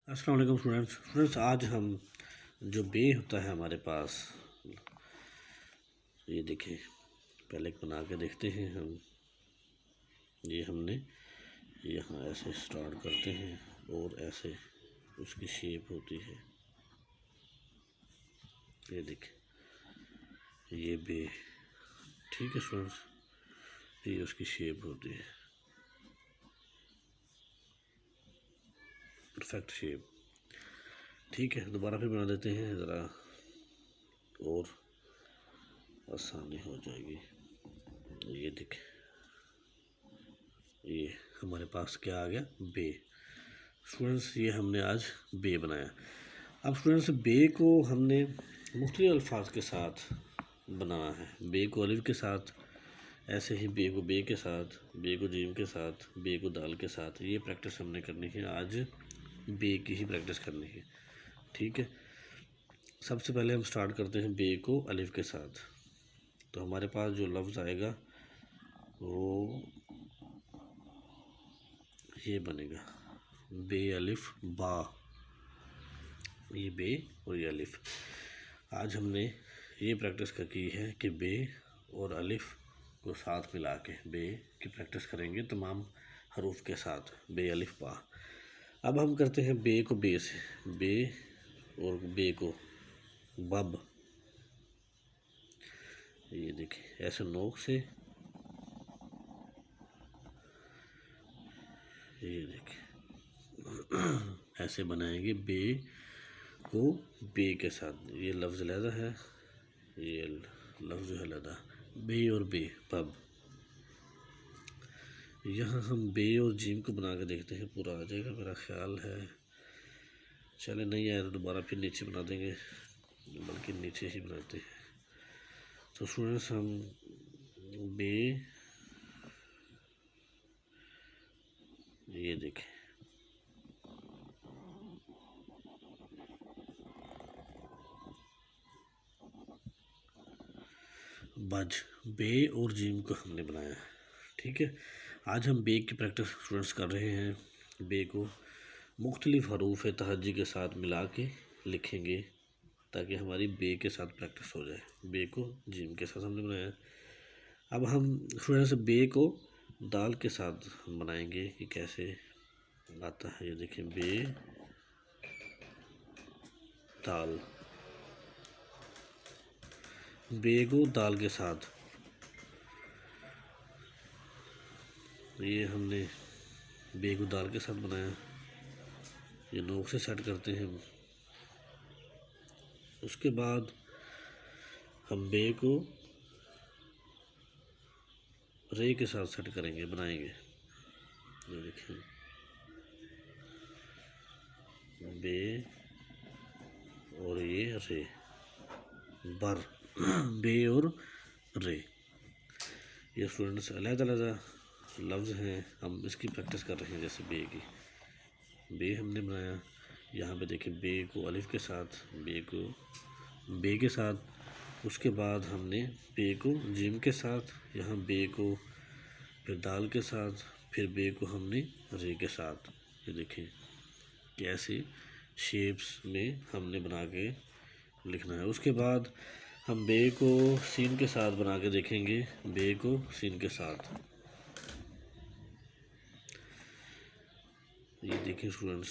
अस्सलाम वालेकुम स्टूडेंट्स। आज हम जो बे होता है हमारे पास, ये देखें, पहले बना के देखते हैं हम। ये हमने यहाँ ऐसे स्टार्ट करते हैं और ऐसे उसकी शेप होती है। ये देखें, ये बे, ठीक है स्टूडेंट्स, ये उसकी शेप होती है, परफेक्ट शेप। ठीक है, दोबारा फिर बना देते हैं ज़रा और आसानी हो जाएगी। ये देखें, ये हमारे पास क्या आ गया, बे। स्टूडेंट्स, ये हमने आज बे बनाया। अब स्टूडेंट्स, बे को हमने मुख्तलिफ अल्फाज के साथ बनाना है। बे को अलिफ के साथ, ऐसे ही बे को बे के साथ, बे को जीम के साथ, बे को दाल के साथ। ये प्रैक्टिस हमने करनी है आज, बे की ही प्रैक्टिस करनी है। ठीक है, सबसे पहले हम स्टार्ट करते हैं बे को अलिफ के साथ। तो हमारे पास जो लफ्ज़ आएगा वो ये बनेगा, बे अलिफ बा। ये बे और ये अलिफ। आज हमने ये प्रैक्टिस की है कि बे और अलिफ को साथ मिला के बे की प्रैक्टिस करेंगे तमाम हरूफ के साथ, बे अलिफ बा। अब हम करते हैं बे को बे से, बे और बे को बब। ये देखिए, ऐसे नोक से, ये देखिए ऐसे बनाएंगे बे को बे के साथ। ये लफ्ज़ अलहदा है, ये लफ्ज़ है अलहदा, बे और बे पब। यहाँ हम बे और जीम को बना के देखते हैं, पूरा आ जाएगा मेरा ख्याल है। चले नहीं आया तो दोबारा फिर नीचे बना देंगे, बल्कि नीचे ही बनाते हैं। तो स्टूडेंट्स, हम बे, ये देखें, बज, बे और जीम को हमने बनाया। ठीक है, आज हम बे की प्रैक्टिस स्टूडेंट्स कर रहे हैं। बे को मुख्तलिफ हरूफ तहज्जी के साथ मिला के लिखेंगे ताकि हमारी बे के साथ प्रैक्टिस हो जाए। बे को जीम के साथ हमने बनाया। अब हम स्टूडेंट्स बे को दाल के साथ हम बनाएंगे कि कैसे आता है। ये देखें, बे दाल, बे को दाल के साथ। ये हमने बे को दाल के साथ बनाया। ये नोक से सेट करते हैं। उसके बाद हम बे को रे के साथ सेट करेंगे, बनाएंगे। ये देखिए, बे और ये रे, बर, बे और रे। ये स्टूडेंट्स अलग-अलग लफ्ज़ हैं, हम इसकी प्रैक्टिस कर रहे हैं। जैसे बे की, बे हमने बनाया, यहाँ पे देखिए बे को अलिफ के साथ, बे को बे के साथ। उसके बाद हमने बे को जीम के साथ, यहाँ बे को फिर दाल के साथ, फिर बे को हमने रे के साथ। ये देखें कैसे शेप्स में हमने बना के लिखना है। उसके बाद हम बे को सीन के साथ बना के देखेंगे, बे को सीन के साथ। ये देखिए स्टूडेंट्स,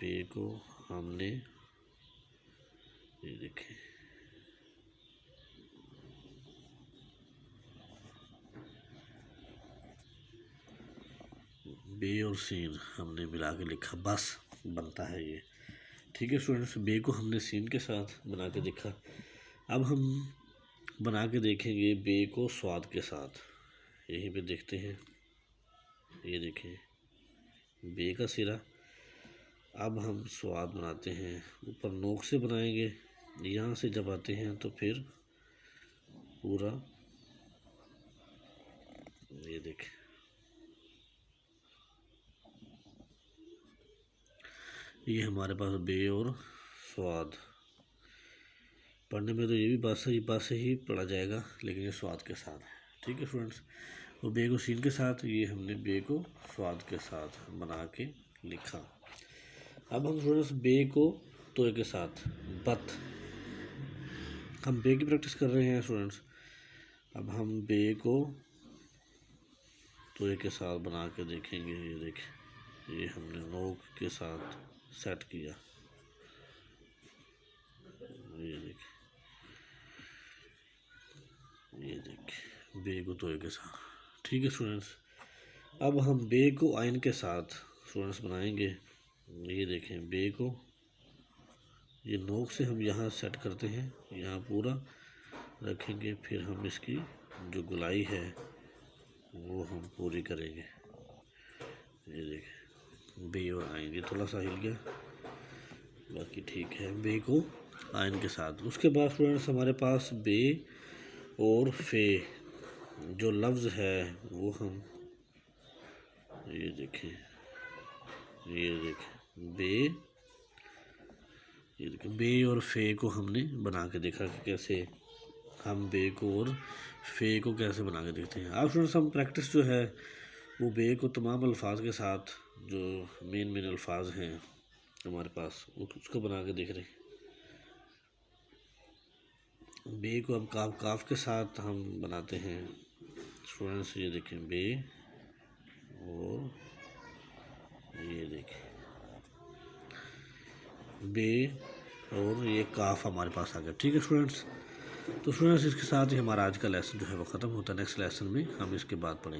बे को हमने, ये देखें, बे और सीन हमने मिला के लिखा, बस बनता है ये। ठीक है स्टूडेंट्स, बे को हमने सीन के साथ बना के देखा। अब हम बना के देखेंगे बे को स्वाद के साथ। यहीं पे देखते हैं, ये देखें, बे का सिरा। अब हम स्वाद बनाते हैं, ऊपर नोक से बनाएंगे, यहाँ से जब आते हैं तो फिर पूरा, ये देखें, ये हमारे पास बे और स्वाद। पढ़ने में तो ये भी बात से ही पढ़ा जाएगा, लेकिन ये स्वाद के साथ है। ठीक है स्टूडेंट्स, वो बे को सीन के साथ, ये हमने बे को स्वाद के साथ बना के लिखा। अब हम स्टूडेंट्स बे को तोय के साथ बत, हम बे की प्रैक्टिस कर रहे हैं स्टूडेंट्स। अब हम बे को तोय के साथ बना के देखेंगे। ये देखिए, ये हमने नोक के साथ सेट किया। ये देखिए, ये देखिए बे को तोय के साथ। ठीक है स्टूडेंट्स, अब हम बे को आइन के साथ स्टूडेंट्स बनाएंगे। ये देखें, बे को ये नोक से हम यहाँ सेट करते हैं, यहाँ पूरा रखेंगे, फिर हम इसकी जो गुलाई है वो हम पूरी करेंगे। ये देखें, बे और आइन, ये थोड़ा सा हिल गया, बाकी ठीक है। बे को आइन के साथ। उसके बाद स्टूडेंट्स हमारे पास बे और फे जो लफ्ज़ है वो हम ये देखें, ये देखें बे, ये देखिए बे और फे को हमने बना के देखा कि कैसे हम बे को और फे को कैसे बना के देखते हैं। अब स्टूडेंट्स हम प्रैक्टिस जो है वो बे को तमाम अल्फाज के साथ, जो मेन मेन अल्फाज हैं हमारे पास, उसको बना के देख रहे हैं। बे को अब काफ काफ के साथ हम बनाते हैं स्टूडेंट्स। ये देखें बे और ये देखें बे और ये काफ हमारे पास आ गया। ठीक है स्टूडेंट्स, तो स्टूडेंट्स इसके साथ ही हमारा आज का लेसन जो है वो ख़त्म होता है। नेक्स्ट लेसन में हम इसके बाद पढ़ेंगे।